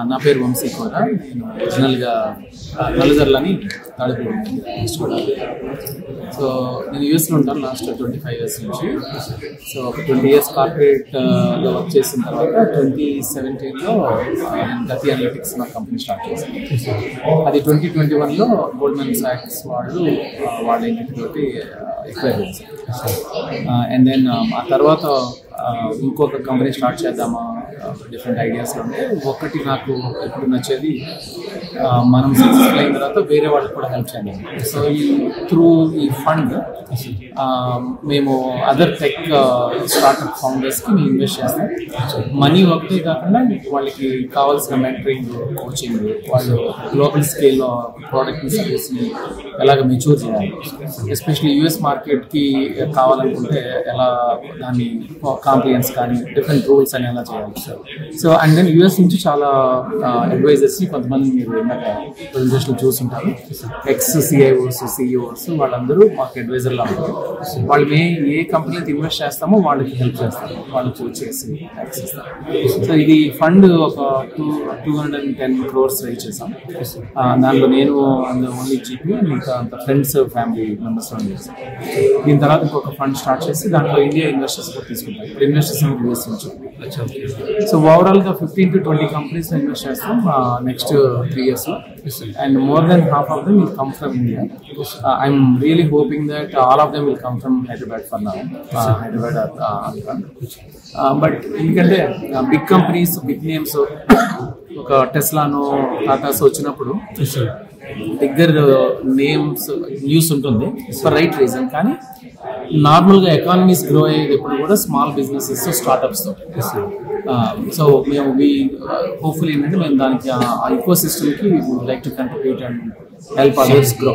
నా పేరు వంశీ కూడా. నేను ఒరిజినల్గా నలుజర్లని తాడిపూడి చూడాలి. సో నేను యూఎస్లో ఉంటాను లాస్ట్ 25 years నుంచి. సో ఒక 20 years కార్పొరేట్లో వర్క్ చేసిన తర్వాత 2017లో నేను గతి అనలిటిక్స్ నా కంపెనీ స్టార్ట్ చేశాను. అది 2021లో గోల్డ్మెన్ సాక్స్ వాళ్ళు వాళ్ళ ఇంటితోటి ఎక్వైర్ చేశారు. అండ్ దెన్ ఆ తర్వాత ఇంకొక కంపెనీ స్టార్ట్ చేద్దామా, డిఫరెంట్ ఐడియాస్లో ఉంటే ఒకటి నాకు ఎప్పుడు నచ్చేది, మనం సక్సెస్ఫుల్ అయిన తర్వాత వేరే వాళ్ళకి కూడా హెల్ప్ చేయాలి. సో ఈ ఫండ్ మేము అదర్ టెక్ స్టార్ట్అప్ ఫౌండర్స్కి మేము ఇన్వెస్ట్ చేస్తాం. మనీ ఒకటే కాకుండా వాళ్ళకి కావాల్సిన మెంటరింగ్, కోచింగ్, వాళ్ళు గ్లోబల్ స్కేల్లో ప్రోడక్ట్ని, సర్వీస్ని ఎలాగ మెచ్యూర్ చేయాలి, ఎస్పెషల్లీ యూఎస్ మార్కెట్కి కావాలనుకుంటే ఎలా దాన్ని కాంప్లియన్స్ కానీ డిఫరెంట్ రూల్స్ అని ఎలా చేయాలి. సో అండ్ దెన్ యూఎస్ నుంచి చాలా అడ్వైజర్స్ని, కొంతమంది మీరు ఇందాక ప్రెజెంటేషన్ చూస్తుంటారు, ఎక్స్ సిఐఓస్, సిఇఓస్, వాళ్ళందరూ మాకు అడ్వైజర్లా ఉంటారు. వాళ్ళు ఏ కంపెనీకి ఇన్వెస్ట్ చేస్తామో వాళ్ళకి హెల్ప్ చేస్తారు, వాళ్ళకి కోచ్ చేసి హెల్ప్ చేస్తారు. సో ఇది ఫండ్ ఒక 210 crores రైజ్ చేసాం. దాంట్లో నేను ఓన్లీ జీపీ, ఇంకా అంత ఫ్రెండ్స్, ఫ్యామిలీ మెంబర్స్ రన్ చేస్తాం. దీని తర్వాత ఇంకొక ఫండ్ స్టార్ట్ చేసి దాంట్లో ఇండియా ఇన్వెస్టర్స్ కూడా తీసుకుంటాం. ఇప్పుడు ఇన్వెస్టర్స్ యూఎస్ నుంచి. సో ఓవరాల్గా 15 to 20 కంపెనీస్లో ఇన్వెస్ట్ చేస్తాం next 3 yearsలో. And more than half of them will come from India. I'm really hoping that all of them will come from Hyderabad for now. Hyderabad or Andhra. But ఎందుకంటే big companies, big names, ఒక టెస్లానో, టాటాస్ వచ్చినప్పుడు bigger names news ఉంటుంది for right reason. కానీ నార్మల్గా economies grow అయ్యేది ఎప్పుడు కూడా స్మాల్ బిజినెసెస్, స్టార్టప్స్తో. సో మేము హోప్ఫుల్లీ ఏంటంటే మేము దానికి ఆ ఇకో సిస్టమ్కి we would like to contribute and help others grow.